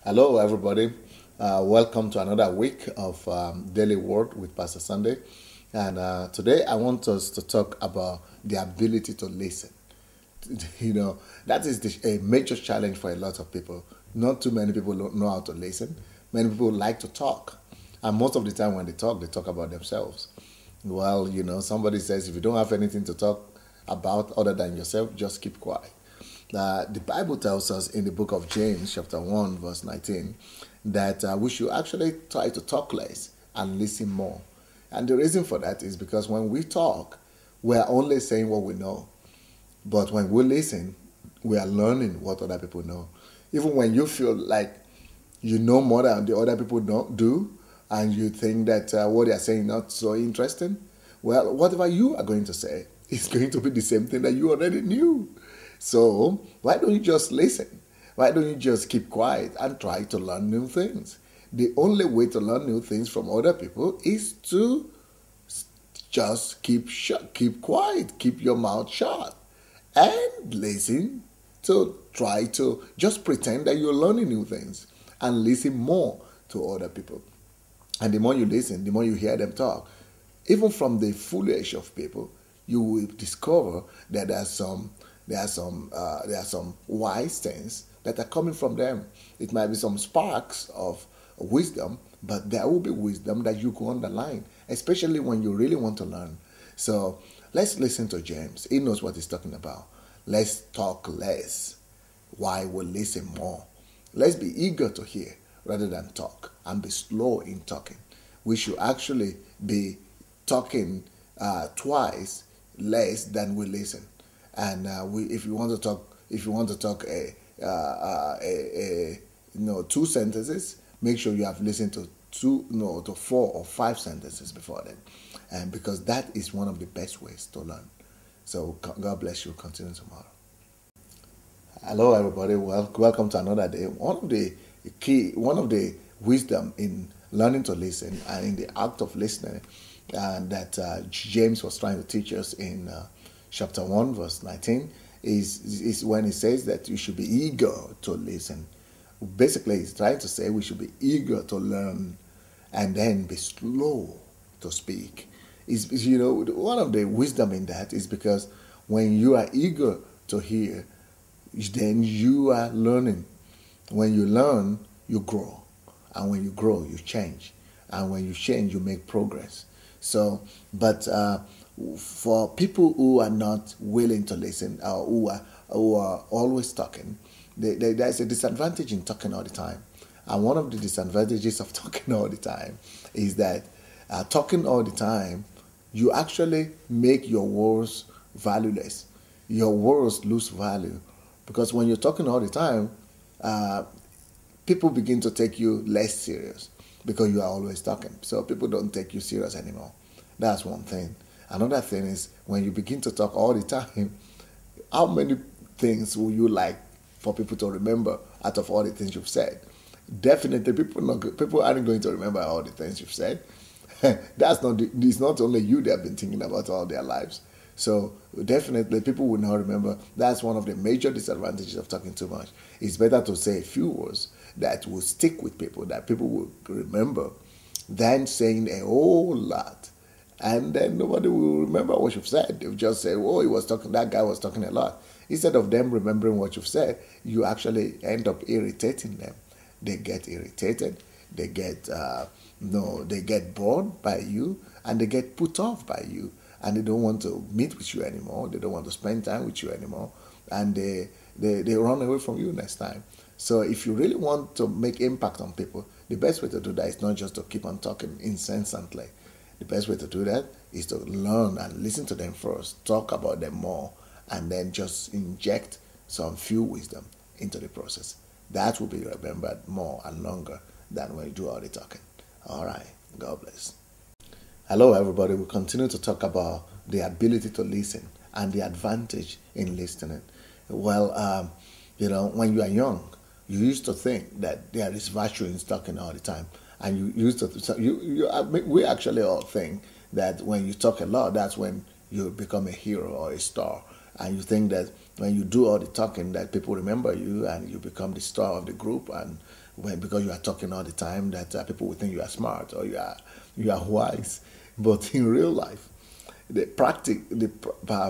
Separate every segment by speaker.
Speaker 1: Hello, everybody. Welcome to another week of Daily Word with Pastor Sunday. And today I want us to talk about the ability to listen. That is a major challenge for a lot of people. Not too many people don't know how to listen. Many people like to talk. And most of the time when they talk about themselves. Well, somebody says if you don't have anything to talk about other than yourself, just keep quiet. The Bible tells us in the book of James, chapter 1, verse 19, that we should actually try to talk less and listen more. And the reason for that is because when we talk, we are only saying what we know. But when we listen, we are learning what other people know. Even when you feel like you know more than the other people don't do, and you think that what they are saying is not so interesting, well, whatever you are going to say is going to be the same thing that you already knew. So why don't you just listen? Why don't you just keep quiet and try to learn new things? The only way to learn new things from other people is to just keep quiet, keep your mouth shut, and listen to try to just pretend that you're learning new things and listen more to other people. And the more you listen, the more you hear them talk. Even from the foolish of people, you will discover that there are some wise things that are coming from them. It might be some sparks of wisdom, but there will be wisdom that you can underline, especially when you really want to learn. So let's listen to James. He knows what he's talking about. Let's talk less while we listen more. Let's be eager to hear rather than talk, and be slow in talking. We should actually be talking twice less than we listen. And if you want to talk two sentences, make sure you have listened to to 4 or 5 sentences before then, and because that is one of the best ways to learn. So God bless you. Continue tomorrow. Hello, everybody. Welcome to another day. One of the wisdom in learning to listen and in the act of listening, and that James was trying to teach us in chapter 1, verse 19, is when he says that you should be eager to listen. Basically, he's trying to say we should be eager to learn and then be slow to speak. One of the wisdom in that is because when you are eager to hear, then you are learning. When you learn, you grow. And when you grow, you change. And when you change, you make progress. So, but for people who are not willing to listen, or who are always talking, there's a disadvantage in talking all the time. And one of the disadvantages of talking all the time is that talking all the time, you actually make your words valueless. Your words lose value. Because when you're talking all the time, people begin to take you less serious because you are always talking. So people don't take you serious anymore. That's one thing. Another thing is when you begin to talk all the time, how many things will you like for people to remember out of all the things you've said? Definitely, people aren't going to remember all the things you've said. It's not only you they have been thinking about all their lives. So definitely people will not remember. That's one of the major disadvantages of talking too much. It's better to say a few words that will stick with people, that people will remember, than saying a whole lot. And then nobody will remember what you've said. They'll just say, oh, that guy was talking a lot. Instead of them remembering what you've said, you actually end up irritating them. They get irritated. They get bored by you, and they get put off by you. And they don't want to meet with you anymore. They don't want to spend time with you anymore. And they run away from you next time. So if you really want to make impact on people, the best way to do that is not just to keep on talking incessantly. The best way to do that is to learn and listen to them first, talk about them more, and then just inject some few wisdom into the process. That will be remembered more and longer than when you do all the talking. All right. God bless. Hello, everybody. We continue to talk about the ability to listen and the advantage in listening. Well, when you are young, you used to think that there is virtue in talking all the time, and we actually all think that when you talk a lot, that's when you become a hero or a star, and you think that when you do all the talking, that people remember you and you become the star of the group, and because you are talking all the time, that people will think you are smart or you are wise. But in real life, the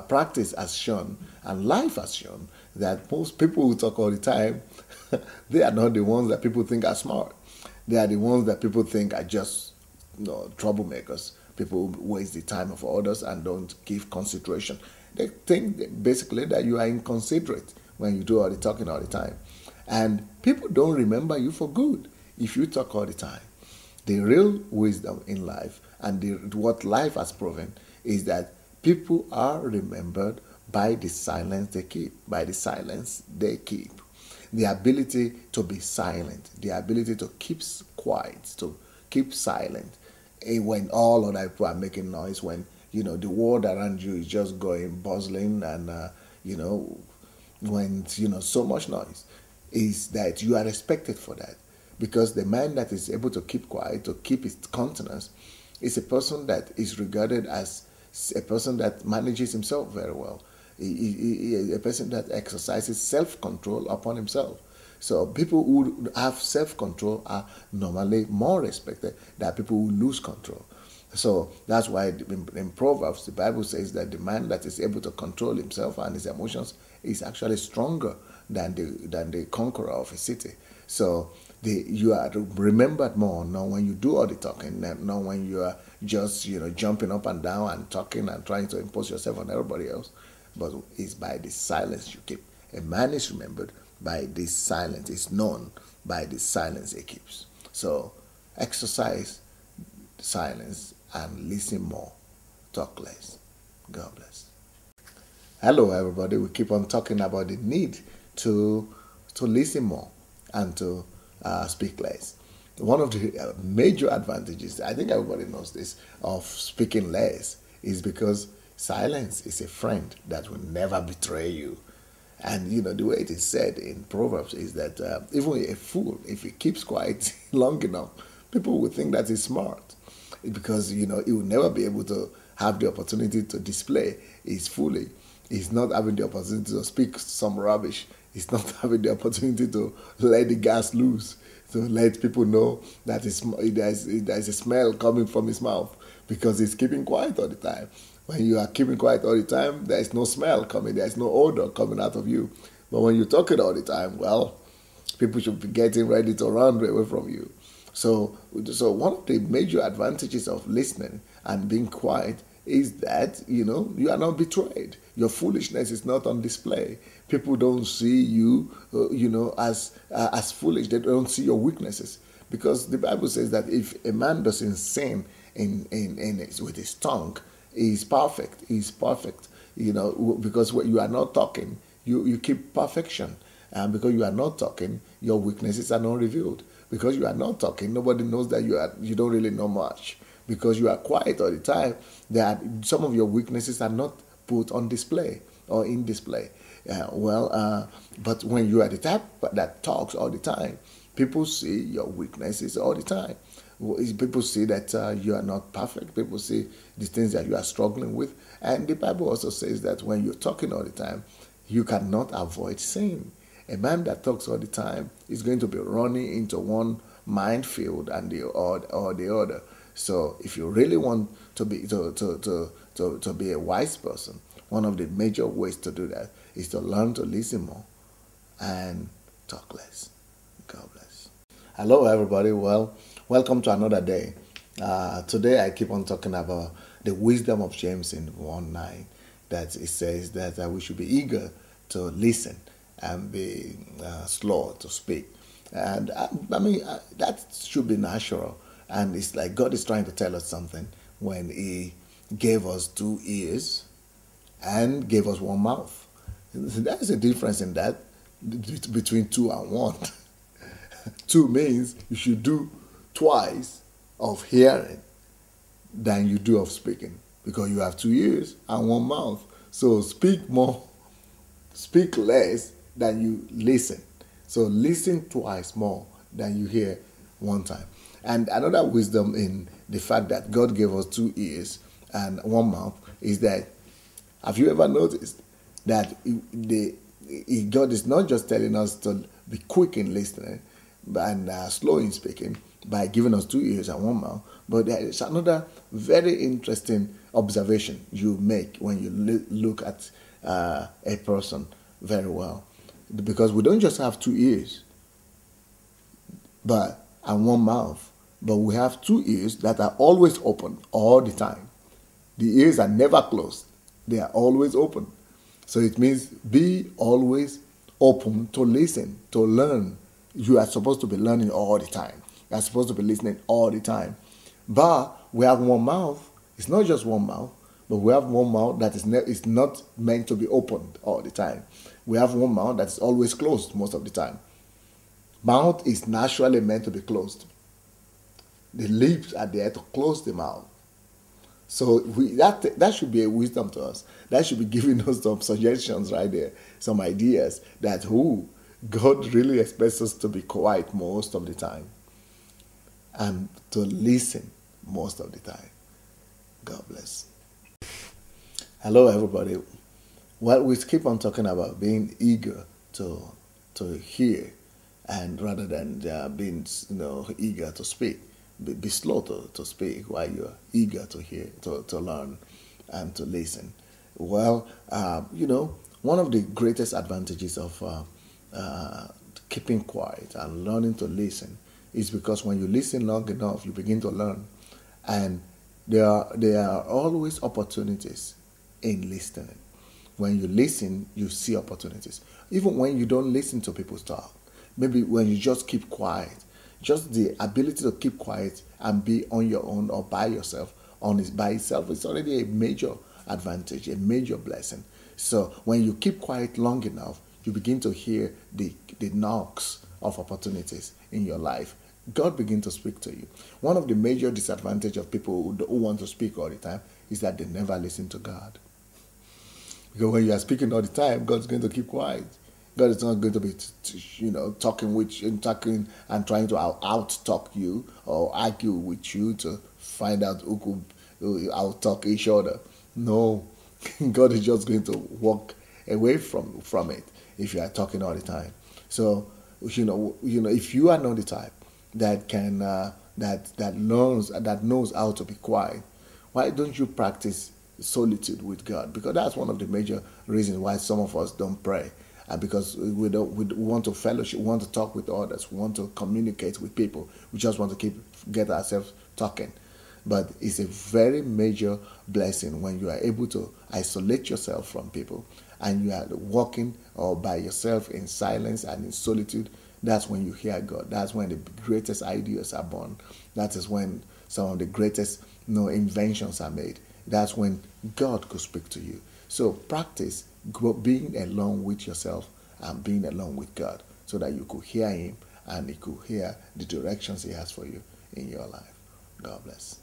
Speaker 1: practice has shown, and life has shown, that most people who talk all the time, they are not the ones that people think are smart. They are the ones that people think are just troublemakers. People who waste the time of others and don't give consideration. They think basically that you are inconsiderate when you do all the talking all the time. And people don't remember you for good if you talk all the time. The real wisdom in life, and what life has proven, is that people are remembered by the silence they keep. By the silence they keep. The ability to be silent, the ability to keep quiet, to keep silent, when all other people are making noise, when the world around you is just going bustling, and when so much noise, is that you are respected for that. Because the man that is able to keep quiet, to keep his countenance, is a person that is regarded as a person that manages himself very well. A person that exercises self-control upon himself. So people who have self-control are normally more respected than people who lose control. So that's why in Proverbs, the Bible says that the man that is able to control himself and his emotions is actually stronger than the conqueror of a city. So you are remembered more, not when you do all the talking, not when you are just jumping up and down and talking and trying to impose yourself on everybody else, but it's by the silence you keep. A man is remembered by this silence, is known by the silence he keeps. So exercise silence and listen more, talk less. God bless. Hello everybody, we keep on talking about the need to listen more and to speak less. One of the major advantages, I think everybody knows this, of speaking less is because silence is a friend that will never betray you. And the way it is said in Proverbs is that even a fool, if he keeps quiet long enough, people will think that he's smart, because he will never be able to have the opportunity to display his folly. He's not having the opportunity to speak some rubbish. He's not having the opportunity to let the gas loose, to let people know that there's a smell coming from his mouth, because he's keeping quiet all the time. When you are keeping quiet all the time, there is no smell coming, there is no odor coming out of you. But when you're talking all the time, well, people should be getting ready to run away from you. So one of the major advantages of listening and being quiet is that you are not betrayed. Your foolishness is not on display. People don't see you as foolish. They don't see your weaknesses, because the Bible says that if a man doesn't sin with his tongue, he's perfect. He's perfect. Because when you are not talking, you keep perfection, and because you are not talking, your weaknesses are not revealed. Because you are not talking, nobody knows that you don't really know much. Because you are quiet all the time, some of your weaknesses are not put on display or in display. But when you are the type that talks all the time, people see your weaknesses all the time. People see that you are not perfect. People see the things that you are struggling with. And the Bible also says that when you're talking all the time, you cannot avoid sin. A man that talks all the time is going to be running into one minefield and the other. So if you really want to be a wise person, one of the major ways to do that is to learn to listen more and talk less. God bless. Hello everybody. Well, welcome to another day. Today I keep on talking about the wisdom of James in 1:9, that it says that we should be eager to listen and be slow to speak. And that should be natural. And it's like God is trying to tell us something when He gave us 2 ears and gave us 1 mouth. There's a difference in that between 2 and 1. 2 means you should do twice of hearing than you do of speaking, because you have 2 ears and 1 mouth. So speak more, speak less than you listen. So listen twice more than you hear 1 time. And another wisdom in the fact that God gave us 2 ears and 1 mouth is that, have you ever noticed that God is not just telling us to be quick in listening and slow in speaking by giving us 2 ears and 1 mouth, but there is another very interesting observation you make when you look at a person very well, because we don't just have 2 ears and 1 mouth, but we have 2 ears that are always open all the time. The ears are never closed. They are always open. So it means be always open to listen, to learn. You are supposed to be learning all the time. You are supposed to be listening all the time. But we have 1 mouth. It's not just 1 mouth, but we have 1 mouth that is not meant to be opened all the time. We have 1 mouth that is always closed most of the time. Mouth is naturally meant to be closed. The lips are there to close the mouth. So that should be a wisdom to us. That should be giving us some suggestions right there, some ideas that God really expects us to be quiet most of the time and to listen most of the time. God bless. Hello, everybody. Well, we keep on talking about being eager to hear, and rather than being eager to speak. Be slow to speak while you're eager to hear, to learn, and to listen. Well, one of the greatest advantages of keeping quiet and learning to listen is because when you listen long enough, you begin to learn. And there are always opportunities in listening. When you listen, you see opportunities. Even when you don't listen to people's talk, maybe when you just keep quiet, just the ability to keep quiet and be on your own or by yourself, by itself, is already a major advantage, a major blessing. So when you keep quiet long enough, you begin to hear the knocks of opportunities in your life. God begins to speak to you. One of the major disadvantages of people who want to speak all the time is that they never listen to God. Because when you are speaking all the time, God's going to keep quiet. God is not going to be, talking and trying to out-talk you or argue with you to find out who could out-talk each other. No, God is just going to walk away from it if you are talking all the time. So, if you are not the type that can that knows how to be quiet, why don't you practice solitude with God? Because that's one of the major reasons why some of us don't pray. Because we want to fellowship, we want to talk with others, we want to communicate with people. We just want to get ourselves talking. But it's a very major blessing when you are able to isolate yourself from people and you are walking or by yourself in silence and in solitude. That's when you hear God. That's when the greatest ideas are born. That is when some of the greatest inventions are made. That's when God could speak to you. So practice being alone with yourself and being alone with God so that you could hear Him and you could hear the directions He has for you in your life. God bless.